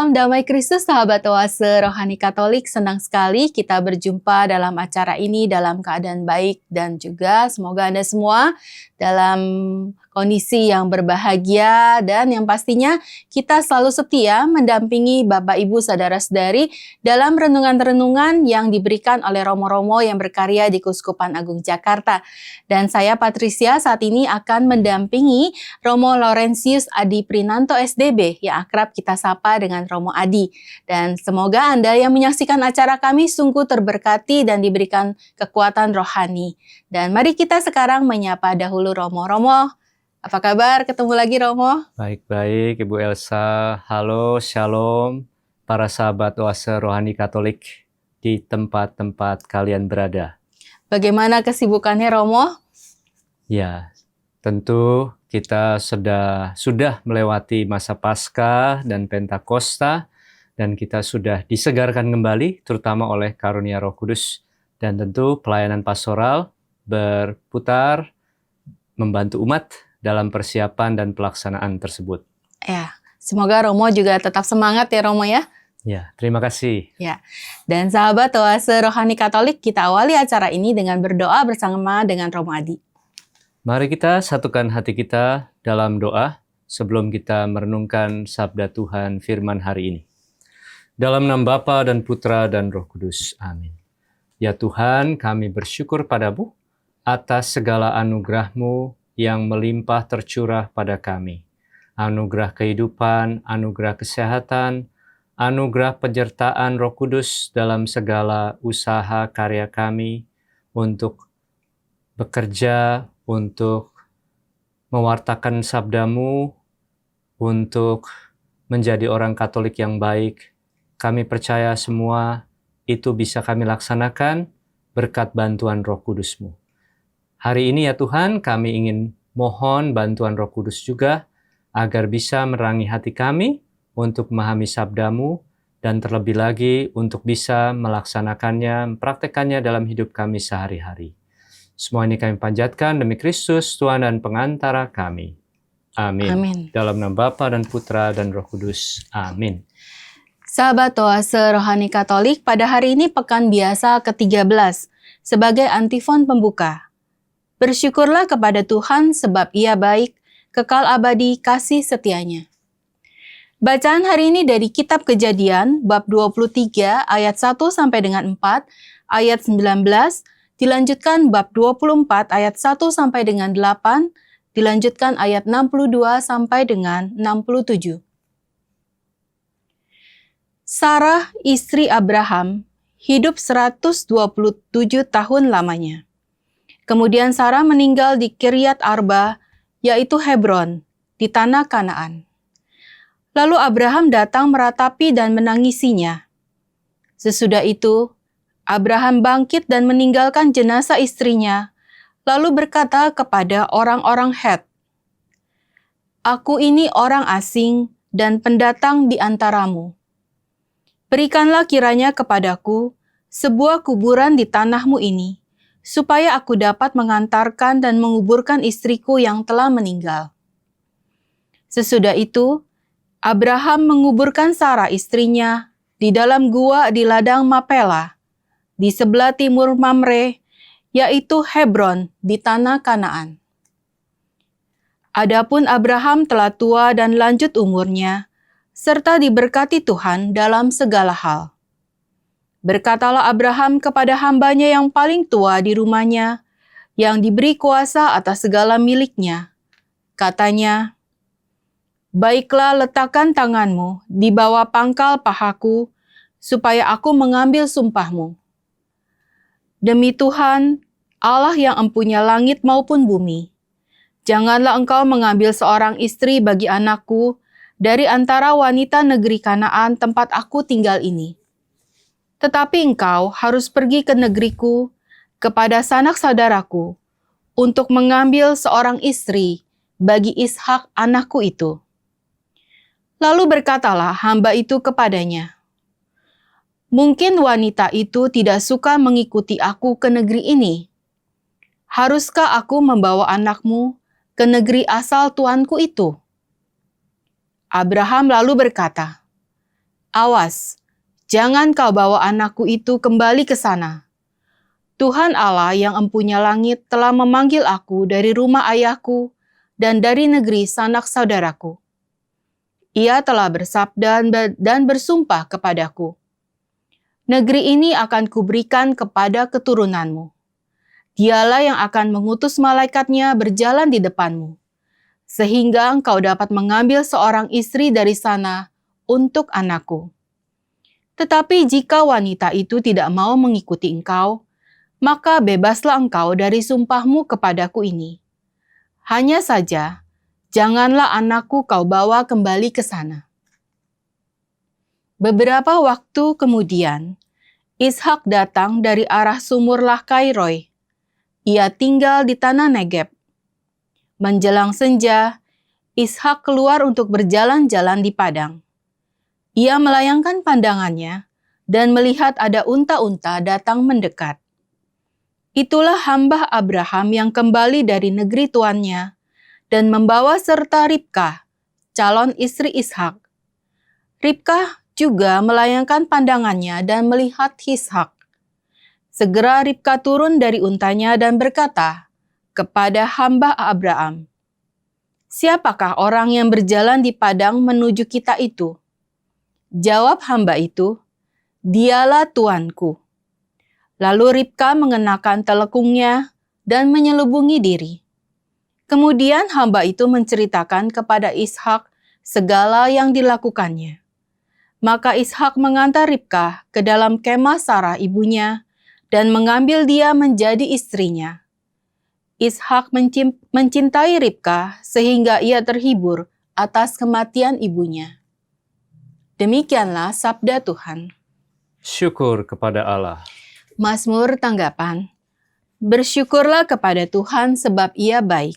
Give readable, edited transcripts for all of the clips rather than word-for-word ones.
Salam damai Kristus, sahabat Oase Rohani Katolik. Senang sekali kita berjumpa dalam acara ini dalam keadaan baik dan juga semoga Anda semua dalam kondisi yang berbahagia dan yang pastinya kita selalu setia mendampingi Bapak Ibu Saudara-saudari dalam renungan-renungan yang diberikan oleh Romo-Romo yang berkarya di Keuskupan Agung Jakarta. Dan saya Patricia saat ini akan mendampingi Romo Laurentius Adi Prinanto SDB yang akrab kita sapa dengan Romo Adi. Dan semoga Anda yang menyaksikan acara kami sungguh terberkati dan diberikan kekuatan rohani. Dan mari kita sekarang menyapa dahulu Romo-Romo. Apa kabar? Ketemu lagi Romo. Baik-baik Ibu Elsa. Halo, shalom para sahabat Oase Rohani Katolik di tempat-tempat kalian berada. Bagaimana kesibukannya Romo? Ya, tentu kita sudah melewati masa Paskah dan Pentakosta dan kita sudah disegarkan kembali terutama oleh karunia Roh Kudus dan tentu pelayanan pastoral berputar membantu umat dalam persiapan dan pelaksanaan tersebut. Ya, semoga Romo juga tetap semangat ya Romo ya. Ya, terima kasih. Ya, dan sahabat Oase Rohani Katolik, kita awali acara ini dengan berdoa bersama dengan Romo Adi. Mari kita satukan hati kita dalam doa sebelum kita merenungkan sabda Tuhan firman hari ini. Dalam nama Bapa dan Putra dan Roh Kudus. Amin. Ya Tuhan, kami bersyukur padamu atas segala anugerah-Mu yang melimpah tercurah pada kami. Anugerah kehidupan, anugerah kesehatan, anugerah penyertaan Roh Kudus dalam segala usaha karya kami untuk bekerja, untuk mewartakan sabda-Mu, untuk menjadi orang Katolik yang baik. Kami percaya semua itu bisa kami laksanakan berkat bantuan Roh Kudus-Mu. Hari ini ya Tuhan, kami ingin mohon bantuan Roh Kudus juga agar bisa menerangi hati kami untuk memahami sabda-Mu dan terlebih lagi untuk bisa melaksanakannya, mempraktekannya dalam hidup kami sehari-hari. Semua ini kami panjatkan demi Kristus, Tuhan dan pengantara kami. Amin. Amin. Dalam nama Bapa dan Putra dan Roh Kudus. Amin. Sahabat Oase Rohani Katolik, pada hari ini pekan biasa ke-13 sebagai antifon pembuka. Bersyukurlah kepada Tuhan sebab Ia baik, kekal abadi kasih setianya. Bacaan hari ini dari Kitab Kejadian bab 23 ayat 1 sampai dengan 4, ayat 19, dilanjutkan bab 24 ayat 1 sampai dengan 8, dilanjutkan ayat 62 sampai dengan 67. Sarah, istri Abraham, hidup 127 tahun lamanya. Kemudian Sarah meninggal di Kiryat Arba, yaitu Hebron, di tanah Kanaan. Lalu Abraham datang meratapi dan menangisinya. Sesudah itu, Abraham bangkit dan meninggalkan jenazah istrinya, lalu berkata kepada orang-orang Het, "Aku ini orang asing dan pendatang di antaramu. Berikanlah kiranya kepadaku sebuah kuburan di tanahmu ini, supaya aku dapat mengantarkan dan menguburkan istriku yang telah meninggal." Sesudah itu, Abraham menguburkan Sarah istrinya di dalam gua di ladang Mapela, di sebelah timur Mamre, yaitu Hebron di tanah Kanaan. Adapun Abraham telah tua dan lanjut umurnya, serta diberkati Tuhan dalam segala hal. Berkatalah Abraham kepada hambanya yang paling tua di rumahnya, yang diberi kuasa atas segala miliknya. Katanya, "Baiklah, letakkan tanganmu di bawah pangkal pahaku, supaya aku mengambil sumpahmu. Demi Tuhan, Allah yang empunya langit maupun bumi, janganlah engkau mengambil seorang istri bagi anakku dari antara wanita negeri Kanaan tempat aku tinggal ini. Tetapi engkau harus pergi ke negeriku, kepada sanak saudaraku, untuk mengambil seorang istri bagi Ishak anakku itu." Lalu berkatalah hamba itu kepadanya, "Mungkin wanita itu tidak suka mengikuti aku ke negeri ini. Haruskah aku membawa anakmu ke negeri asal tuanku itu?" Abraham lalu berkata, Awas, jangan kau bawa anakku itu kembali ke sana. Tuhan Allah yang empunya langit telah memanggil aku dari rumah ayahku dan dari negeri sanak saudaraku. Ia telah bersabda dan bersumpah kepadaku, negeri ini akan kuberikan kepada keturunanmu. Dialah yang akan mengutus malaikatnya berjalan di depanmu, sehingga engkau dapat mengambil seorang istri dari sana untuk anakku. Tetapi jika wanita itu tidak mau mengikuti engkau, maka bebaslah engkau dari sumpahmu kepadaku ini. Hanya saja, janganlah anakku kau bawa kembali ke sana. Beberapa waktu kemudian, Ishak datang dari arah sumur Lahkai-roi. Ia tinggal di tanah Negeb. Menjelang senja, Ishak keluar untuk berjalan-jalan di padang. Ia melayangkan pandangannya dan melihat ada unta-unta datang mendekat. Itulah hamba Abraham yang kembali dari negeri tuannya dan membawa serta Ribkah, calon istri Ishak. Ribkah juga melayangkan pandangannya dan melihat Ishak. Segera Ribkah turun dari untanya dan berkata kepada hamba Abraham, "Siapakah orang yang berjalan di padang menuju kita itu?" Jawab hamba itu, "Dialah tuanku." Lalu Ribkah mengenakan telekungnya dan menyelubungi diri. Kemudian hamba itu menceritakan kepada Ishak segala yang dilakukannya. Maka Ishak mengantar Ribkah ke dalam kemah Sarah ibunya dan mengambil dia menjadi istrinya. Ishak mencintai Ribkah sehingga ia terhibur atas kematian ibunya. Demikianlah sabda Tuhan. Syukur kepada Allah. Mazmur tanggapan. Bersyukurlah kepada Tuhan sebab Ia baik.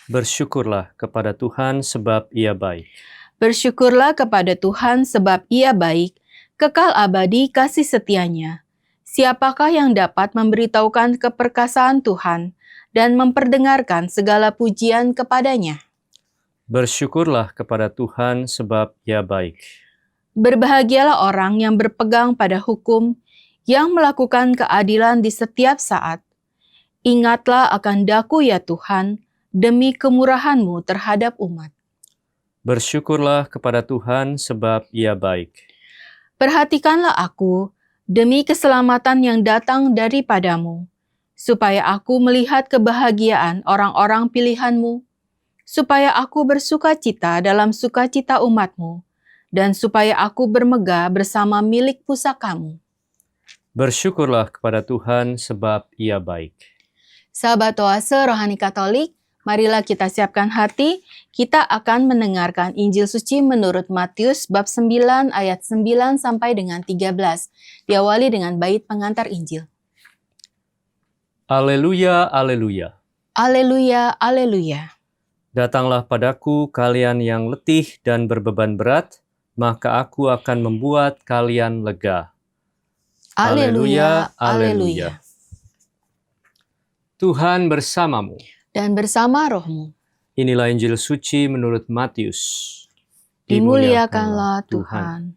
Bersyukurlah kepada Tuhan sebab Ia baik. Bersyukurlah kepada Tuhan sebab Ia baik, kekal abadi kasih setianya. Siapakah yang dapat memberitahukan keperkasaan Tuhan dan memperdengarkan segala pujian kepadanya? Bersyukurlah kepada Tuhan sebab Ia baik. Berbahagialah orang yang berpegang pada hukum, yang melakukan keadilan di setiap saat. Ingatlah akan daku ya Tuhan, demi kemurahan-Mu terhadap umat. Bersyukurlah kepada Tuhan sebab Ia baik. Perhatikanlah aku, demi keselamatan yang datang daripadamu, supaya aku melihat kebahagiaan orang-orang pilihan-Mu, supaya aku bersukacita dalam sukacita umat-Mu, dan supaya aku bermegah bersama milik pusaka-Mu. Bersyukurlah kepada Tuhan sebab Ia baik. Sahabat Oase Rohani Katolik, marilah kita siapkan hati, kita akan mendengarkan Injil Suci menurut Matius bab 9 ayat 9 sampai dengan 13. Diawali dengan bait pengantar Injil. Aleluya, aleluya. Aleluya, aleluya. Datanglah padaku kalian yang letih dan berbeban berat, maka aku akan membuat kalian lega. Aleluya, aleluya. Tuhan bersamamu. Dan bersama rohmu, Inilah Injil Suci menurut Matius. dimuliakanlah Tuhan.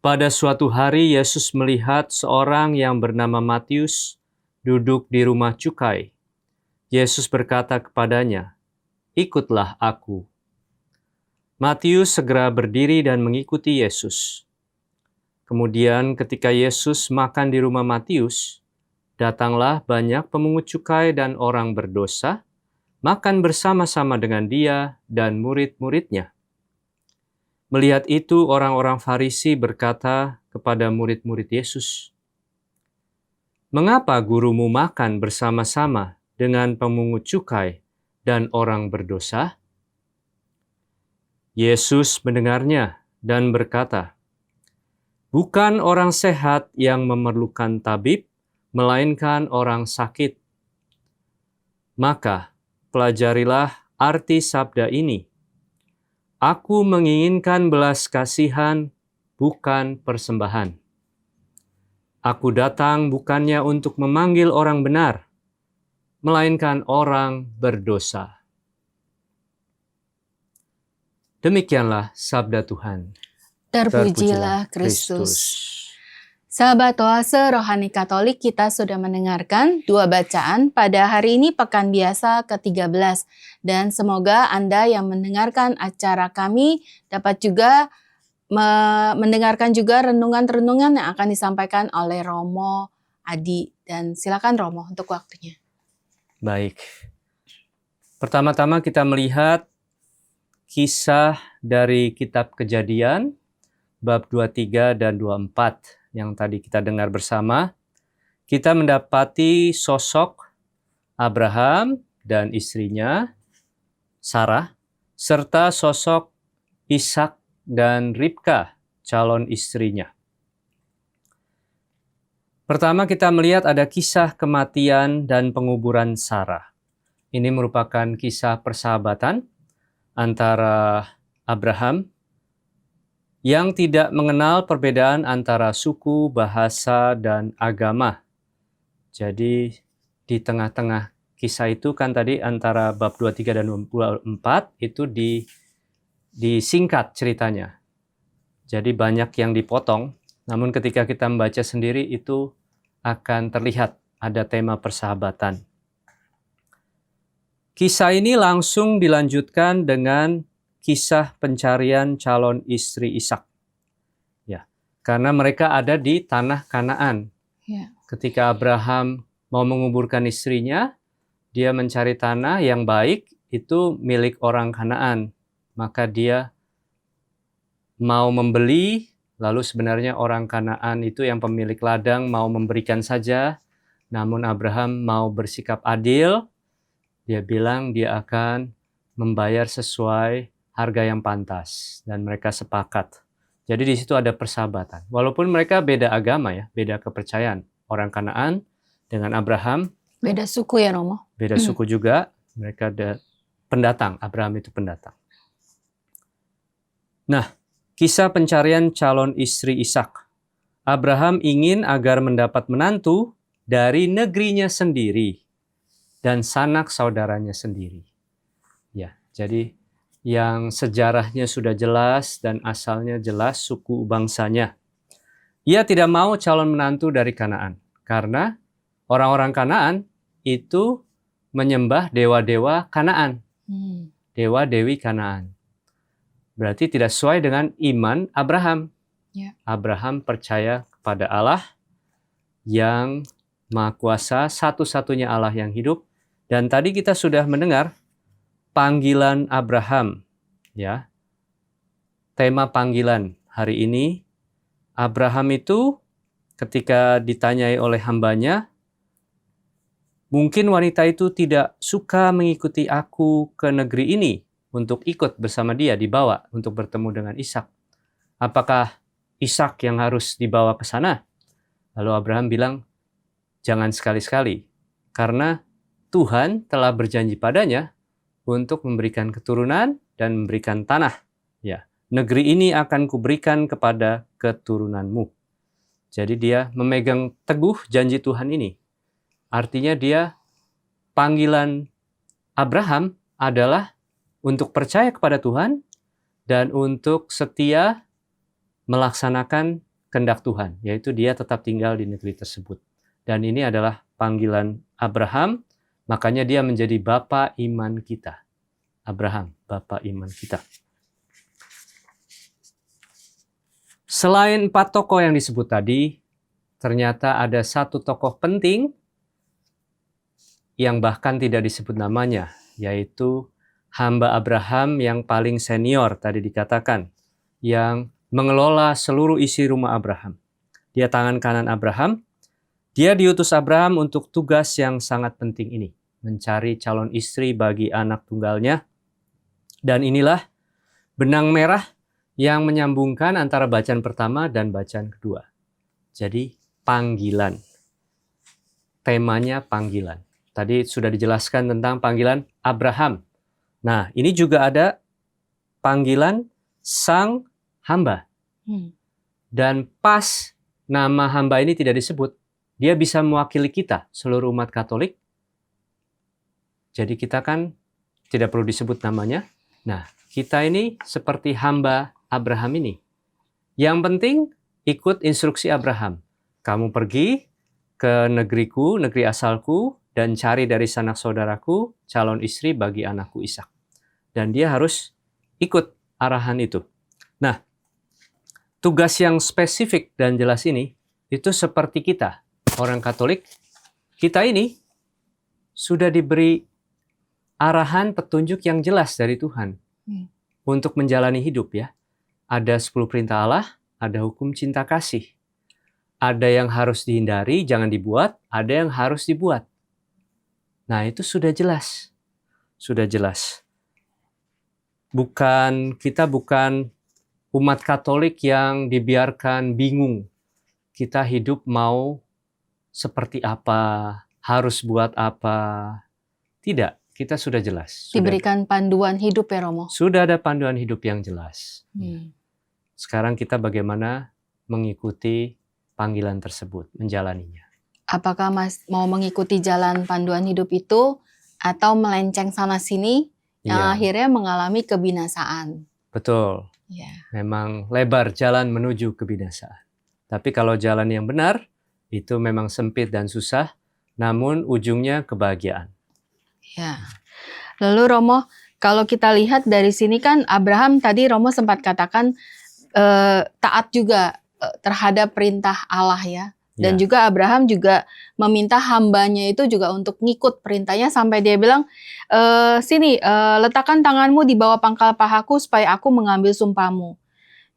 Pada suatu hari Yesus melihat seorang yang bernama Matius duduk di rumah cukai. Yesus berkata kepadanya, "Ikutlah aku." Matius segera berdiri dan mengikuti Yesus. Kemudian ketika Yesus makan di rumah Matius, datanglah banyak pemungut cukai dan orang berdosa, makan bersama-sama dengan dia dan murid-muridnya. Melihat itu, orang-orang Farisi berkata kepada murid-murid Yesus, "Mengapa gurumu makan bersama-sama dengan pemungut cukai dan orang berdosa?" Yesus mendengarnya dan berkata, "Bukan orang sehat yang memerlukan tabib, melainkan orang sakit. Maka pelajarilah arti sabda ini. Aku menginginkan belas kasihan, bukan persembahan. Aku datang bukannya untuk memanggil orang benar, melainkan orang berdosa." Demikianlah sabda Tuhan. Terpujilah Kristus. Sahabat Oase Rohani Katolik, kita sudah mendengarkan 2 bacaan pada hari ini Pekan Biasa ke-13. Dan semoga Anda yang mendengarkan acara kami dapat juga mendengarkan juga renungan-renungan yang akan disampaikan oleh Romo Adi. Dan silakan Romo untuk waktunya. Baik. Pertama-tama kita melihat kisah dari kitab Kejadian, bab 23 dan 24 yang tadi kita dengar bersama. Kita mendapati sosok Abraham dan istrinya, Sarah, serta sosok Ishak dan Ribka, calon istrinya. Pertama kita melihat ada kisah kematian dan penguburan Sarah. Ini merupakan kisah persahabatan antara Abraham yang tidak mengenal perbedaan antara suku, bahasa, dan agama. Jadi di tengah-tengah kisah itu kan tadi antara bab 23 dan 24 itu disingkat ceritanya. Jadi banyak yang dipotong, namun ketika kita membaca sendiri itu akan terlihat ada tema persahabatan. Kisah ini langsung dilanjutkan dengan kisah pencarian calon istri Ishak. Ya, karena mereka ada di tanah Kanaan. Ya. Ketika Abraham mau menguburkan istrinya, dia mencari tanah yang baik, itu milik orang Kanaan. Maka dia mau membeli, lalu sebenarnya orang Kanaan itu yang pemilik ladang mau memberikan saja, namun Abraham mau bersikap adil, dia bilang dia akan membayar sesuai harga yang pantas, dan mereka sepakat. Jadi di situ ada persahabatan. Walaupun mereka beda agama ya, beda kepercayaan. Orang Kanaan dengan Abraham. Beda suku ya Romo? Beda suku juga. Mereka ada pendatang, Abraham itu pendatang. Nah, kisah pencarian calon istri Ishak. Abraham ingin agar mendapat menantu dari negerinya sendiri dan sanak saudaranya sendiri. Ya, jadi yang sejarahnya sudah jelas dan asalnya jelas suku bangsanya. Ia tidak mau calon menantu dari Kanaan karena orang-orang Kanaan itu menyembah dewa-dewa Kanaan. Dewa-dewi Kanaan. Berarti tidak sesuai dengan iman Abraham. Ya. Abraham percaya kepada Allah yang Maha Kuasa, satu-satunya Allah yang hidup. Dan tadi kita sudah mendengar panggilan Abraham, ya. Tema panggilan hari ini, Abraham itu ketika ditanyai oleh hambanya, mungkin wanita itu tidak suka mengikuti aku ke negeri ini untuk ikut bersama dia, dibawa untuk bertemu dengan Ishak. Apakah Ishak yang harus dibawa ke sana? Lalu Abraham bilang, jangan sekali-sekali, karena Tuhan telah berjanji padanya untuk memberikan keturunan dan memberikan tanah. Ya, negeri ini akan kuberikan kepada keturunanmu. Jadi dia memegang teguh janji Tuhan ini. Artinya dia, panggilan Abraham adalah untuk percaya kepada Tuhan dan untuk setia melaksanakan kehendak Tuhan, yaitu dia tetap tinggal di negeri tersebut. Dan ini adalah panggilan Abraham. Makanya dia menjadi bapa iman kita. Abraham, bapa iman kita. Selain 4 tokoh yang disebut tadi, ternyata ada satu tokoh penting yang bahkan tidak disebut namanya, yaitu hamba Abraham yang paling senior tadi dikatakan, yang mengelola seluruh isi rumah Abraham. Dia tangan kanan Abraham. Dia diutus Abraham untuk tugas yang sangat penting ini, mencari calon istri bagi anak tunggalnya. Dan inilah benang merah yang menyambungkan antara bacaan pertama dan bacaan kedua. Jadi panggilan. Temanya panggilan. Tadi sudah dijelaskan tentang panggilan Abraham. Nah, ini juga ada panggilan sang hamba. Dan pas nama hamba ini tidak disebut, dia bisa mewakili kita, seluruh umat Katolik. Jadi kita kan tidak perlu disebut namanya. Nah, kita ini seperti hamba Abraham ini. Yang penting ikut instruksi Abraham. Kamu pergi ke negeriku, negeri asalku, dan cari dari sanak saudaraku calon istri bagi anakku Ishak. Dan dia harus ikut arahan itu. Nah, tugas yang spesifik dan jelas ini, itu seperti kita, orang Katolik, kita ini sudah diberi arahan petunjuk yang jelas dari Tuhan untuk menjalani hidup ya. Ada 10 perintah Allah, ada hukum cinta kasih. Ada yang harus dihindari, jangan dibuat, ada yang harus dibuat. Nah, itu sudah jelas. Sudah jelas. Kita bukan umat Katolik yang dibiarkan bingung. Kita hidup mau seperti apa, harus buat apa. Tidak, kita sudah jelas. Diberikan panduan hidup ya Romo. Sudah ada panduan hidup yang jelas. Sekarang kita bagaimana mengikuti panggilan tersebut, menjalaninya. Apakah Mas mau mengikuti jalan panduan hidup itu atau melenceng sana-sini yang akhirnya mengalami kebinasaan? Betul. Ya. Memang lebar jalan menuju kebinasaan. Tapi kalau jalan yang benar, itu memang sempit dan susah, namun ujungnya kebahagiaan. Ya. Lalu Romo, kalau kita lihat dari sini kan Abraham tadi Romo sempat katakan taat juga terhadap perintah Allah ya. Dan juga Abraham juga meminta hambanya itu juga untuk ngikut perintahnya sampai dia bilang, sini letakkan tanganmu di bawah pangkal pahaku supaya aku mengambil sumpahmu.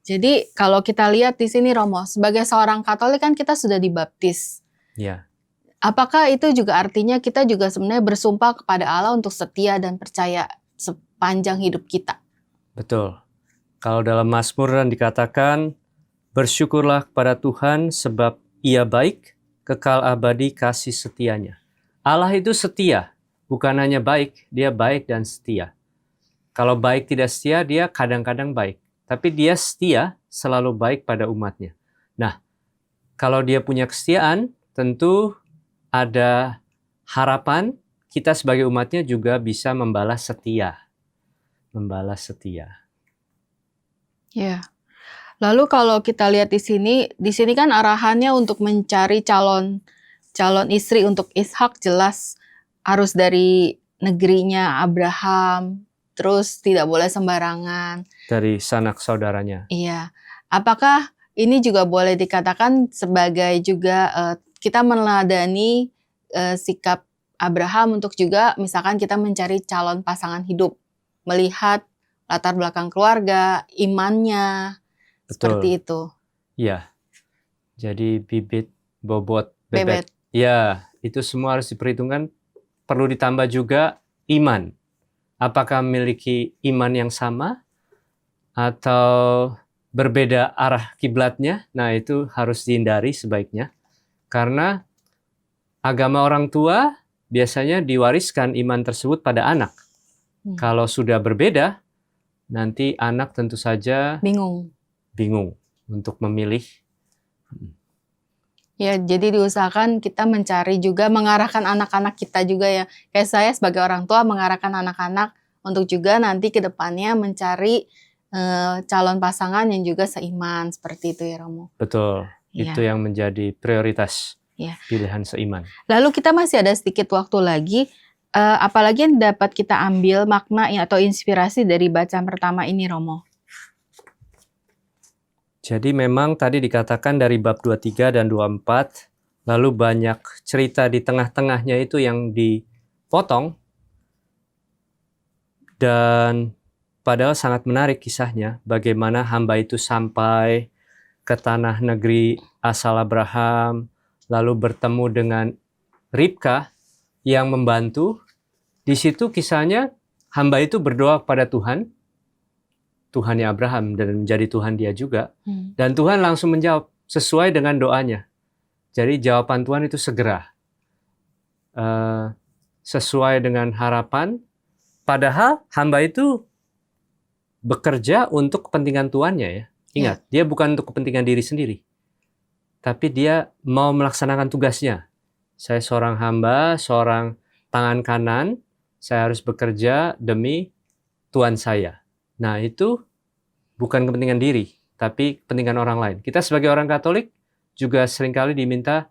Jadi kalau kita lihat di sini Romo, sebagai seorang Katolik kan kita sudah dibaptis. Ya. Apakah itu juga artinya kita juga sebenarnya bersumpah kepada Allah untuk setia dan percaya sepanjang hidup kita? Betul. Kalau dalam Mazmur dikatakan, bersyukurlah kepada Tuhan sebab Ia baik, kekal abadi kasih setianya. Allah itu setia, bukan hanya baik, dia baik dan setia. Kalau baik tidak setia, dia kadang-kadang baik. Tapi dia setia, selalu baik pada umatnya. Nah, kalau dia punya kesetiaan, tentu ada harapan kita sebagai umatnya juga bisa membalas setia. Membalas setia. Ya. Lalu kalau kita lihat di sini kan arahannya untuk mencari calon istri untuk Ishak jelas harus dari negerinya Abraham, terus tidak boleh sembarangan. Dari sanak saudaranya. Iya. Apakah ini juga boleh dikatakan sebagai juga kita meneladani sikap Abraham untuk juga misalkan kita mencari calon pasangan hidup, melihat latar belakang keluarga, imannya. Betul. Seperti itu. Ya, jadi bibit, bobot, bebek. Ya, itu semua harus diperhitungkan. Perlu ditambah juga iman. Apakah memiliki iman yang sama atau berbeda arah kiblatnya? Nah, itu harus dihindari sebaiknya. Karena agama orang tua biasanya diwariskan iman tersebut pada anak. Kalau sudah berbeda, nanti anak tentu saja bingung untuk memilih. Ya, jadi diusahakan kita mencari juga, mengarahkan anak-anak kita juga ya. Kayak saya sebagai orang tua mengarahkan anak-anak untuk juga nanti ke depannya mencari calon pasangan yang juga seiman, seperti itu ya Romo. Betul, itu yang menjadi prioritas pilihan seiman. Lalu kita masih ada sedikit waktu lagi, apalagi yang dapat kita ambil makna atau inspirasi dari bacaan pertama ini Romo? Jadi memang tadi dikatakan dari bab 23 dan 24, lalu banyak cerita di tengah-tengahnya itu yang dipotong, dan padahal sangat menarik kisahnya, bagaimana hamba itu sampai ke tanah negeri asal Abraham, lalu bertemu dengan Ribka yang membantu. Di situ kisahnya hamba itu berdoa kepada Tuhan, Tuhannya Abraham dan menjadi Tuhan dia juga. Dan Tuhan langsung menjawab sesuai dengan doanya. Jadi jawaban Tuhan itu segera. Sesuai dengan harapan. Padahal hamba itu bekerja untuk kepentingan Tuhannya ya. Ingat, dia bukan untuk kepentingan diri sendiri. Tapi dia mau melaksanakan tugasnya. Saya seorang hamba, seorang tangan kanan. Saya harus bekerja demi Tuhan saya. Nah, itu bukan kepentingan diri, tapi kepentingan orang lain. Kita sebagai orang Katolik juga seringkali diminta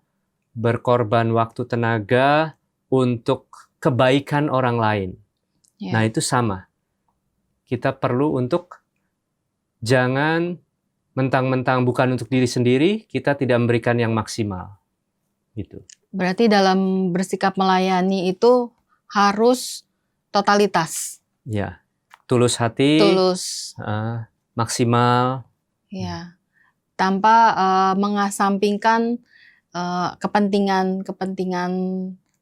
berkorban waktu tenaga untuk kebaikan orang lain. Ya. Nah, itu sama. Kita perlu untuk jangan mentang-mentang bukan untuk diri sendiri, kita tidak memberikan yang maksimal. Gitu. Berarti dalam bersikap melayani itu harus totalitas. Ya, tulus hati, Tulus. maksimal. Ya. Tanpa mengasampingkan kepentingan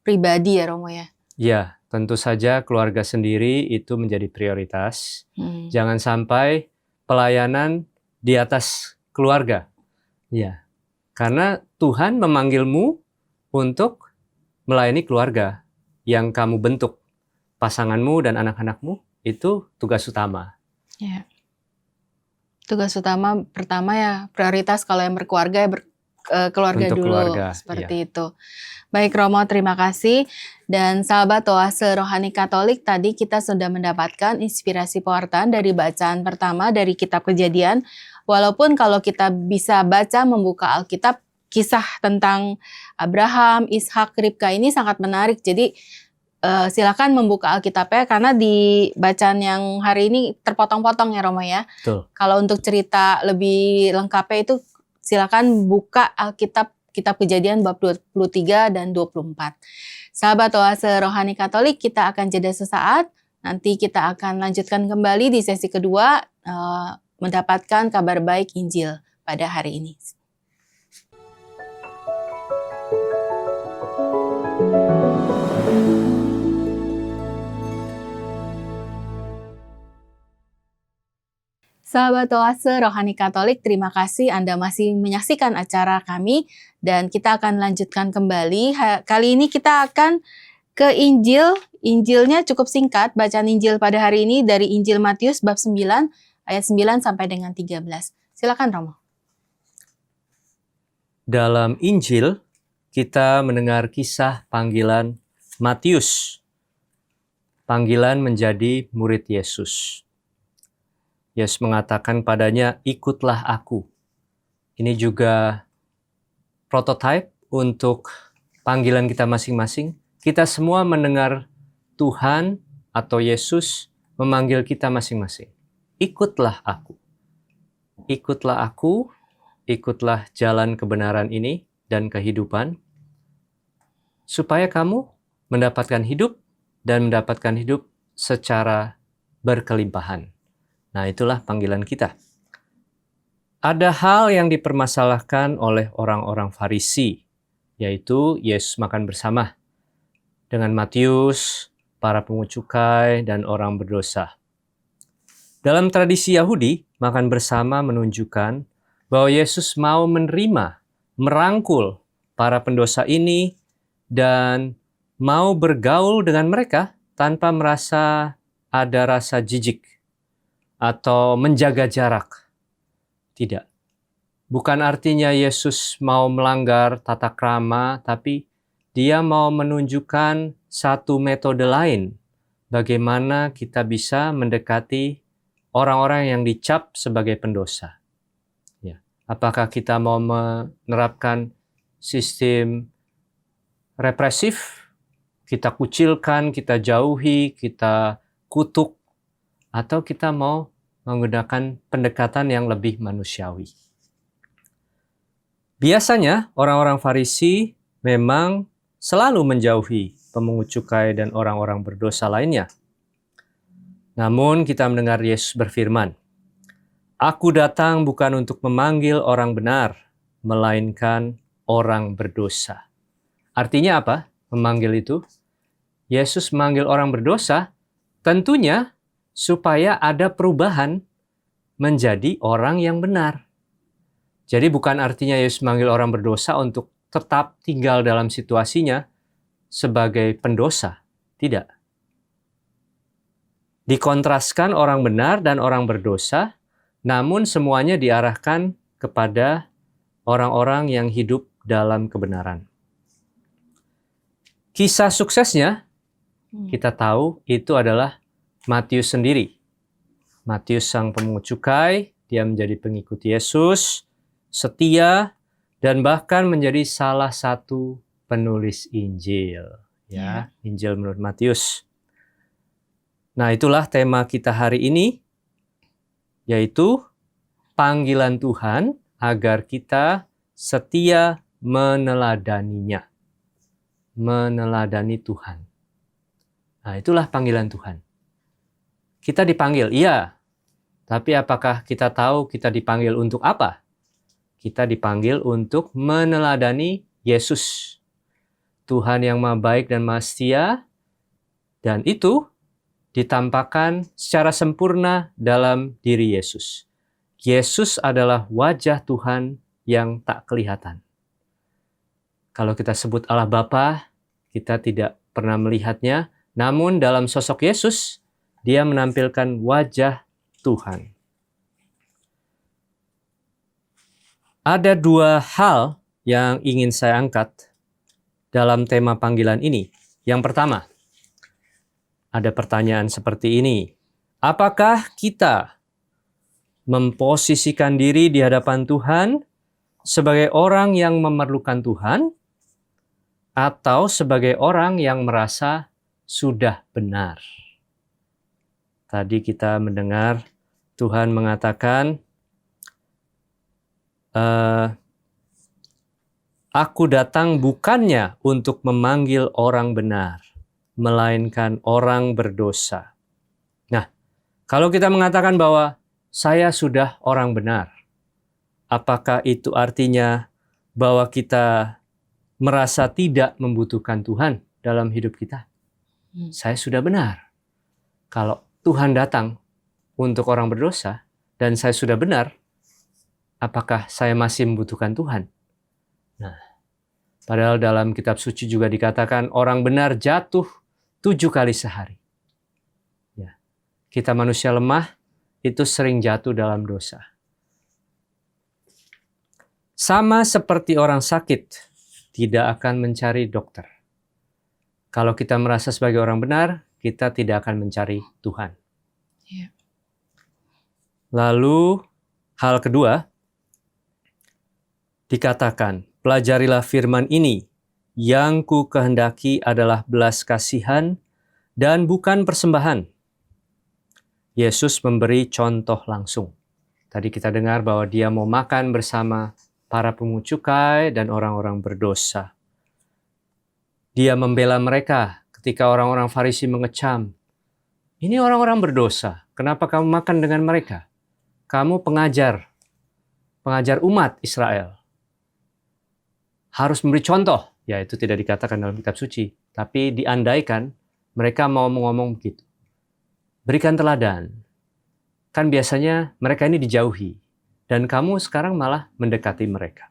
pribadi ya Romo ya. Ya, tentu saja keluarga sendiri itu menjadi prioritas. Jangan sampai pelayanan di atas keluarga. Ya, karena Tuhan memanggilmu untuk melayani keluarga yang kamu bentuk. Pasanganmu dan anak-anakmu itu tugas utama. Ya. Tugas utama pertama ya prioritas kalau yang berkeluarga ya keluarga Untuk dulu keluarga, seperti itu. Baik Romo, terima kasih. Dan sahabat Oase Rohani Katolik, tadi kita sudah mendapatkan inspirasi pewartaan dari bacaan pertama dari Kitab Kejadian. Walaupun kalau kita bisa baca membuka Alkitab, kisah tentang Abraham, Ishak, Ribka ini sangat menarik. Jadi silakan membuka Alkitabnya karena di bacaan yang hari ini terpotong-potong ya Romo ya. Betul. Kalau untuk cerita lebih lengkapnya itu silakan buka Alkitab Kitab Kejadian bab 23 dan 24. Sahabat Oase Rohani Katolik, kita akan jeda sesaat. Nanti kita akan lanjutkan kembali di sesi kedua mendapatkan kabar baik Injil pada hari ini. Sahabat Oase Rohani Katolik, terima kasih Anda masih menyaksikan acara kami dan kita akan lanjutkan kembali. Kali ini kita akan ke Injil. Injilnya cukup singkat, bacaan Injil pada hari ini dari Injil Matius bab 9 ayat 9 sampai dengan 13. Silakan Romo. Dalam Injil kita mendengar kisah panggilan Matius. Panggilan menjadi murid Yesus. Yesus mengatakan padanya, ikutlah aku. Ini juga prototipe untuk panggilan kita masing-masing. Kita semua mendengar Tuhan atau Yesus memanggil kita masing-masing. Ikutlah aku. Ikutlah aku, ikutlah jalan kebenaran ini dan kehidupan, supaya kamu mendapatkan hidup dan mendapatkan hidup secara berkelimpahan. Nah, itulah panggilan kita. Ada hal yang dipermasalahkan oleh orang-orang Farisi, yaitu Yesus makan bersama dengan Matius, para pungut cukai, dan orang berdosa. Dalam tradisi Yahudi, makan bersama menunjukkan bahwa Yesus mau menerima, merangkul para pendosa ini, dan mau bergaul dengan mereka tanpa merasa ada rasa jijik atau menjaga jarak. Tidak. Bukan artinya Yesus mau melanggar tata krama, tapi dia mau menunjukkan satu metode lain bagaimana kita bisa mendekati orang-orang yang dicap sebagai pendosa. Ya. Apakah kita mau menerapkan sistem represif, kita kucilkan, kita jauhi, kita kutuk, atau kita mau menggunakan pendekatan yang lebih manusiawi. Biasanya orang-orang Farisi memang selalu menjauhi pemungut cukai dan orang-orang berdosa lainnya. Namun kita mendengar Yesus berfirman, "Aku datang bukan untuk memanggil orang benar, melainkan orang berdosa." Artinya apa? Memanggil itu? Yesus memanggil orang berdosa tentunya supaya ada perubahan menjadi orang yang benar. Jadi bukan artinya Yesus memanggil orang berdosa untuk tetap tinggal dalam situasinya sebagai pendosa. Tidak. Dikontraskan orang benar dan orang berdosa, namun semuanya diarahkan kepada orang-orang yang hidup dalam kebenaran. Kisah suksesnya, kita tahu itu adalah Matius sendiri. Matius sang pemungut cukai, dia menjadi pengikut Yesus, setia, dan bahkan menjadi salah satu penulis Injil. Ya, Injil menurut Matius. Nah, itulah tema kita hari ini, yaitu panggilan Tuhan agar kita setia meneladaninya. Meneladani Tuhan. Nah, itulah panggilan Tuhan. Kita dipanggil, iya. Tapi apakah kita tahu kita dipanggil untuk apa? Kita dipanggil untuk meneladani Yesus. Tuhan yang Maha Baik dan Maha Setia. Dan itu ditampakkan secara sempurna dalam diri Yesus. Yesus adalah wajah Tuhan yang tak kelihatan. Kalau kita sebut Allah Bapa, kita tidak pernah melihatnya. Namun dalam sosok Yesus, dia menampilkan wajah Tuhan. Ada dua hal yang ingin saya angkat dalam tema panggilan ini. Yang pertama, ada pertanyaan seperti ini. Apakah kita memposisikan diri di hadapan Tuhan sebagai orang yang memerlukan Tuhan atau sebagai orang yang merasa sudah benar? Tadi kita mendengar Tuhan mengatakan, Aku datang bukannya untuk memanggil orang benar, melainkan orang berdosa. Nah, kalau kita mengatakan bahwa saya sudah orang benar, apakah itu artinya bahwa kita merasa tidak membutuhkan Tuhan dalam hidup kita? Saya sudah benar. Kalau Tuhan datang untuk orang berdosa dan saya sudah benar, apakah saya masih membutuhkan Tuhan? Nah, padahal dalam kitab suci juga dikatakan orang benar jatuh 7 kali sehari. Ya, kita manusia lemah itu sering jatuh dalam dosa. Sama seperti orang sakit tidak akan mencari dokter. Kalau kita merasa sebagai orang benar, kita tidak akan mencari Tuhan. Yeah. Lalu hal kedua, dikatakan, pelajarilah firman ini, yang ku kehendaki adalah belas kasihan dan bukan persembahan. Yesus memberi contoh langsung. Tadi kita dengar bahwa dia mau makan bersama para pemungut cukai dan orang-orang berdosa. Dia membela mereka ketika orang-orang Farisi mengecam. Ini orang-orang berdosa, kenapa kamu makan dengan mereka? Kamu pengajar umat Israel. Harus memberi contoh. Ya, itu tidak dikatakan dalam kitab suci. Tapi diandaikan mereka mau ngomong begitu. Berikan teladan. Kan biasanya mereka ini dijauhi. Dan kamu sekarang malah mendekati mereka.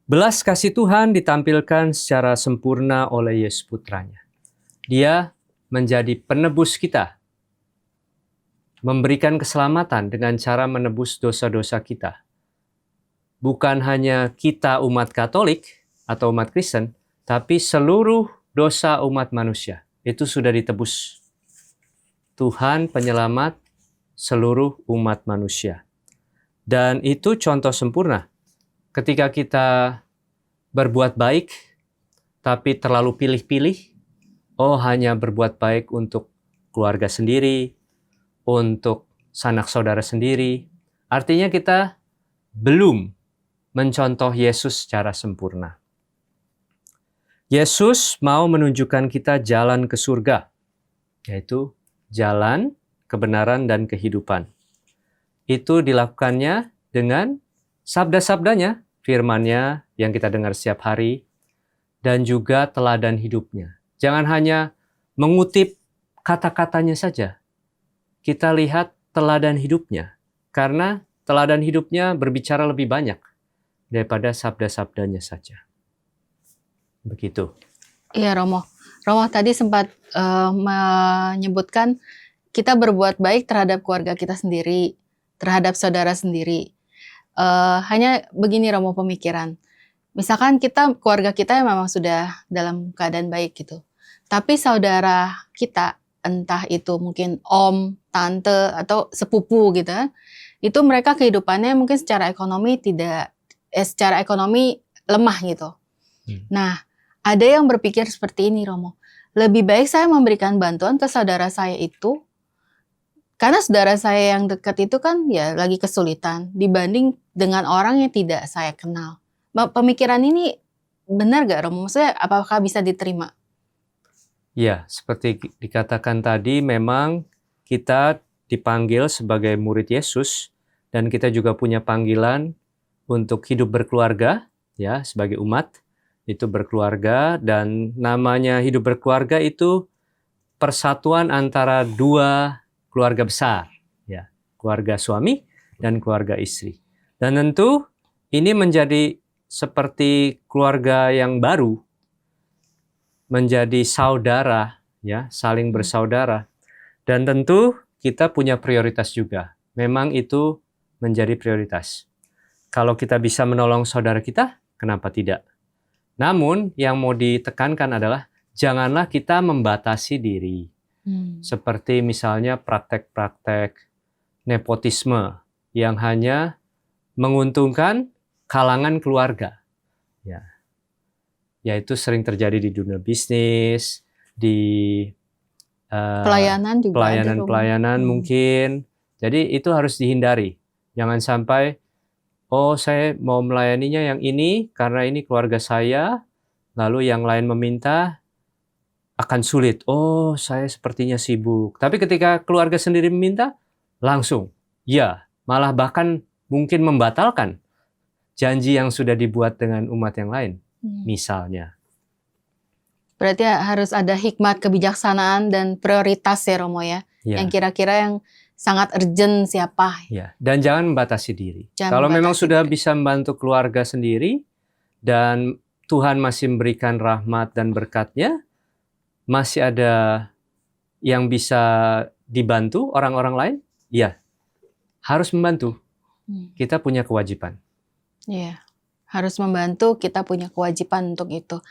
Belas kasih Tuhan ditampilkan secara sempurna oleh Yesus Putranya. Dia menjadi penebus kita. Memberikan keselamatan dengan cara menebus dosa-dosa kita. Bukan hanya kita umat Katolik atau umat Kristen, tapi seluruh dosa umat manusia. Itu sudah ditebus. Tuhan penyelamat seluruh umat manusia. Dan itu contoh sempurna. Ketika kita berbuat baik, tapi terlalu pilih-pilih, hanya berbuat baik untuk keluarga sendiri, untuk sanak saudara sendiri, artinya kita belum mencontoh Yesus secara sempurna. Yesus mau menunjukkan kita jalan ke surga, yaitu jalan, kebenaran, dan kehidupan. Itu dilakukannya dengan sabda-sabdanya, firman-Nya yang kita dengar setiap hari, dan juga teladan hidupnya. Jangan hanya mengutip kata-katanya saja. Kita lihat teladan hidupnya, karena teladan hidupnya berbicara lebih banyak daripada sabda-sabdanya saja. Begitu. Iya, Romo. Romo tadi sempat menyebutkan kita berbuat baik terhadap keluarga kita sendiri, terhadap saudara sendiri. Hanya begini, Romo, pemikiran. Misalkan keluarga kita memang sudah dalam keadaan baik gitu. Tapi saudara kita entah itu mungkin om, tante, atau sepupu gitu kan, itu mereka kehidupannya mungkin secara ekonomi secara ekonomi lemah gitu. Nah, ada yang berpikir seperti ini, Romo. Lebih baik saya memberikan bantuan ke saudara saya itu, karena saudara saya yang dekat itu kan ya lagi kesulitan, dibanding dengan orang yang tidak saya kenal. Pemikiran ini benar gak, Romo? Maksudnya apakah bisa diterima? Ya, seperti dikatakan tadi, memang kita dipanggil sebagai murid Yesus, dan kita juga punya panggilan untuk hidup berkeluarga, ya, sebagai umat, itu berkeluarga, dan namanya hidup berkeluarga itu persatuan antara dua keluarga besar, ya, keluarga suami dan keluarga istri. Dan tentu ini menjadi seperti keluarga yang baru, menjadi saudara, ya, saling bersaudara. Dan tentu kita punya prioritas juga. Memang itu menjadi prioritas. Kalau kita bisa menolong saudara kita, kenapa tidak? Namun yang mau ditekankan adalah janganlah kita membatasi diri. Seperti misalnya praktek-praktek nepotisme yang hanya menguntungkan kalangan keluarga. Ya. Yaitu sering terjadi di dunia bisnis, di Pelayanan juga pelayanan mungkin. Jadi itu harus dihindari. Jangan sampai, oh saya mau melayaninya yang ini karena ini keluarga saya, lalu yang lain meminta, akan sulit. Oh saya sepertinya sibuk. Tapi ketika keluarga sendiri meminta, langsung. Ya, malah bahkan mungkin membatalkan janji yang sudah dibuat dengan umat yang lain. Misalnya. Berarti harus ada hikmat, kebijaksanaan, dan prioritas ya, Romo ya. Yang kira-kira yang sangat urgent siapa. Ya. Dan jangan membatasi diri. Kalau memang sudah bisa membantu keluarga sendiri, dan Tuhan masih memberikan rahmat dan berkat-Nya, masih ada yang bisa dibantu orang-orang lain, ya harus membantu. Kita punya kewajiban. Iya. Harus membantu, kita punya kewajiban untuk itu.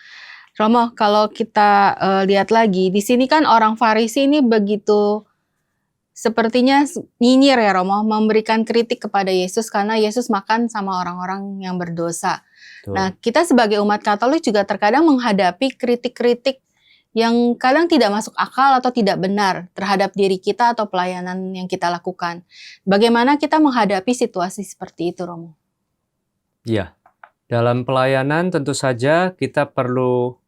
Romo, kalau kita lihat lagi, di sini kan orang Farisi ini begitu sepertinya nyinyir ya, Romo, memberikan kritik kepada Yesus karena Yesus makan sama orang-orang yang berdosa. Tuh. Nah, kita sebagai umat Katolik juga terkadang menghadapi kritik-kritik yang kadang tidak masuk akal atau tidak benar terhadap diri kita atau pelayanan yang kita lakukan. Bagaimana kita menghadapi situasi seperti itu, Romo? Ya. Dalam pelayanan tentu saja kita perlu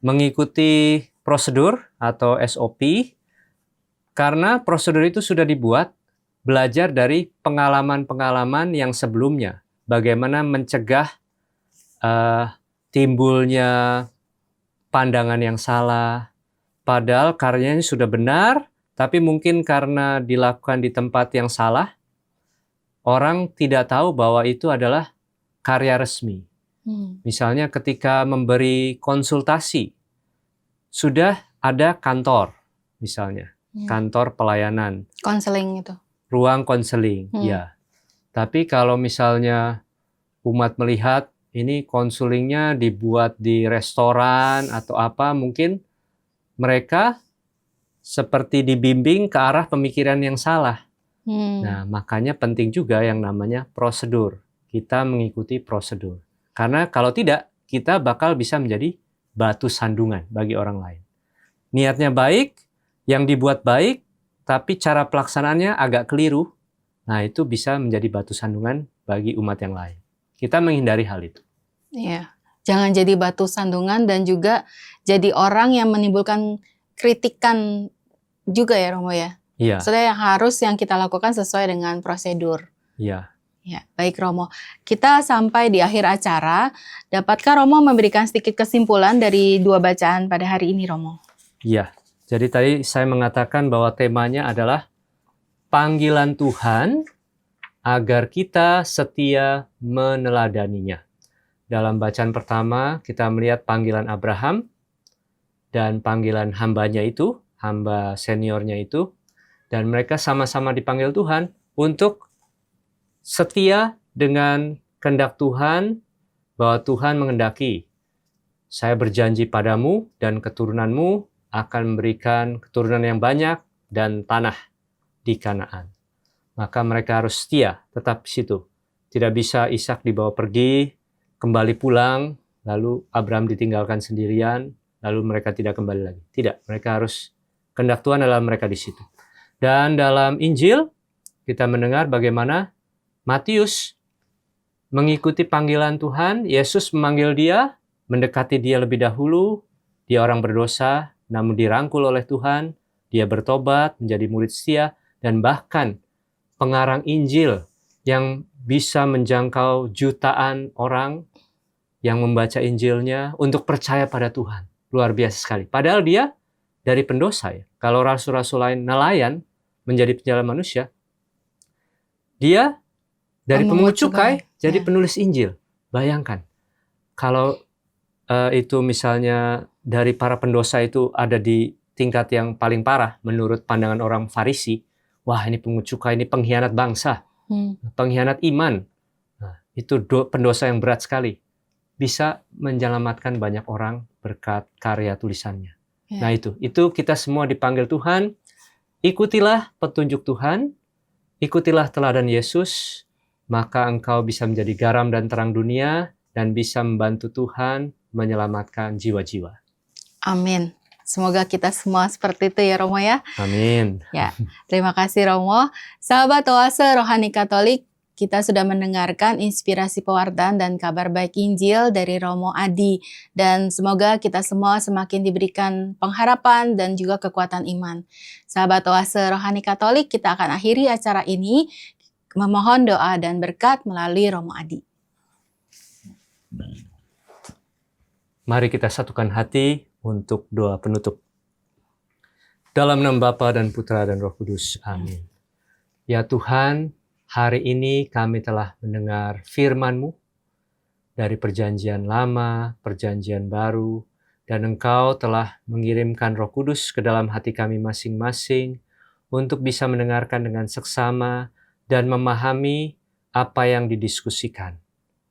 mengikuti prosedur atau SOP, karena prosedur itu sudah dibuat belajar dari pengalaman-pengalaman yang sebelumnya. Bagaimana mencegah timbulnya pandangan yang salah, padahal karyanya sudah benar, tapi mungkin karena dilakukan di tempat yang salah, orang tidak tahu bahwa itu adalah karya resmi. Misalnya ketika memberi konsultasi, sudah ada kantor, misalnya kantor pelayanan, konseling itu, ruang konseling, ya. Tapi kalau misalnya umat melihat ini konselingnya dibuat di restoran atau apa, mungkin mereka seperti dibimbing ke arah pemikiran yang salah. Nah, makanya penting juga yang namanya prosedur. Kita mengikuti prosedur. Karena kalau tidak, kita bakal bisa menjadi batu sandungan bagi orang lain. Niatnya baik, yang dibuat baik, tapi cara pelaksanaannya agak keliru. Nah, itu bisa menjadi batu sandungan bagi umat yang lain. Kita menghindari hal itu. Iya, jangan jadi batu sandungan dan juga jadi orang yang menimbulkan kritikan juga ya, Romo ya. Iya. Maksudnya yang kita lakukan sesuai dengan prosedur. Iya. Ya, baik Romo. Kita sampai di akhir acara. Dapatkah Romo memberikan sedikit kesimpulan dari dua bacaan pada hari ini, Romo? Iya. Jadi tadi saya mengatakan bahwa temanya adalah panggilan Tuhan agar kita setia meneladaninya. Dalam bacaan pertama kita melihat panggilan Abraham dan panggilan hambanya itu, hamba seniornya itu, dan mereka sama-sama dipanggil Tuhan untuk setia dengan kehendak Tuhan, bahwa Tuhan menghendaki, saya berjanji padamu dan keturunanmu akan memberikan keturunan yang banyak dan tanah di Kanaan. Maka mereka harus setia tetap di situ. Tidak bisa Ishak dibawa pergi, kembali pulang, lalu Abraham ditinggalkan sendirian, lalu mereka tidak kembali lagi. Tidak, mereka harus kehendak Tuhan adalah mereka di situ. Dan dalam Injil kita mendengar bagaimana Matius mengikuti panggilan Tuhan. Yesus memanggil dia, mendekati dia lebih dahulu. Dia orang berdosa, namun dirangkul oleh Tuhan. Dia bertobat, menjadi murid setia, dan bahkan pengarang Injil yang bisa menjangkau jutaan orang yang membaca Injilnya untuk percaya pada Tuhan. Luar biasa sekali. Padahal dia dari pendosa ya. Kalau rasul-rasul lain nelayan menjadi penjala manusia, dia dari pemungut cukai jadi penulis Injil. Bayangkan, kalau itu misalnya dari para pendosa itu ada di tingkat yang paling parah menurut pandangan orang Farisi, wah ini pemungut cukai, ini pengkhianat bangsa, pengkhianat iman. Nah, itu pendosa yang berat sekali. Bisa menyelamatkan banyak orang berkat karya tulisannya. Nah itu kita semua dipanggil Tuhan, ikutilah petunjuk Tuhan, ikutilah teladan Yesus, maka engkau bisa menjadi garam dan terang dunia dan bisa membantu Tuhan menyelamatkan jiwa-jiwa. Amin. Semoga kita semua seperti itu ya Romo ya. Amin. Ya, terima kasih Romo. Sahabat Oase Rohani Katolik, kita sudah mendengarkan inspirasi pewartaan dan kabar baik Injil dari Romo Adi. Dan semoga kita semua semakin diberikan pengharapan dan juga kekuatan iman. Sahabat Oase Rohani Katolik, kita akan akhiri acara ini memohon doa dan berkat melalui Romo Adi. Mari kita satukan hati untuk doa penutup. Dalam nama Bapa dan Putra dan Roh Kudus. Amin. Ya Tuhan, hari ini kami telah mendengar firman-Mu dari perjanjian lama, perjanjian baru, dan Engkau telah mengirimkan Roh Kudus ke dalam hati kami masing-masing untuk bisa mendengarkan dengan seksama dan memahami apa yang didiskusikan,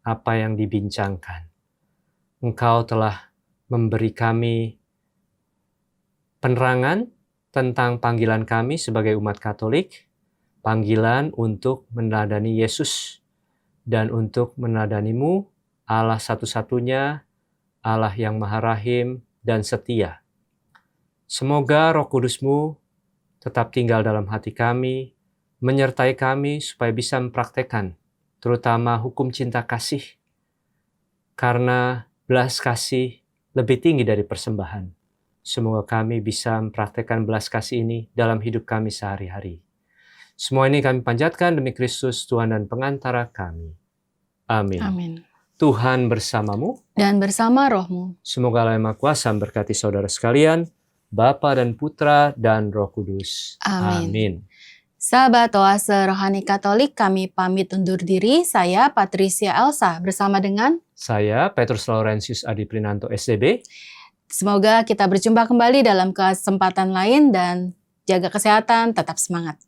apa yang dibincangkan. Engkau telah memberi kami penerangan tentang panggilan kami sebagai umat Katolik, panggilan untuk meneladani Yesus dan untuk meneladani-Mu, Allah satu-satunya, Allah yang Maha Rahim dan setia. Semoga Roh Kudus-Mu tetap tinggal dalam hati kami, menyertai kami supaya bisa mempraktekkan, terutama hukum cinta kasih, karena belas kasih lebih tinggi dari persembahan. Semoga kami bisa mempraktekkan belas kasih ini dalam hidup kami sehari-hari. Semua ini kami panjatkan demi Kristus, Tuhan dan pengantara kami. Amin. Amin. Tuhan bersamamu dan bersama rohmu. Semoga Allah yang Maha Kuasa memberkati saudara sekalian, Bapa dan Putra dan Roh Kudus. Amin. Amin. Sahabat Oase Rohani Katolik, kami pamit undur diri. Saya Patricia Elsa bersama dengan saya Petrus Laurentius Adi Prinanto SDB. Semoga kita berjumpa kembali dalam kesempatan lain dan jaga kesehatan, tetap semangat.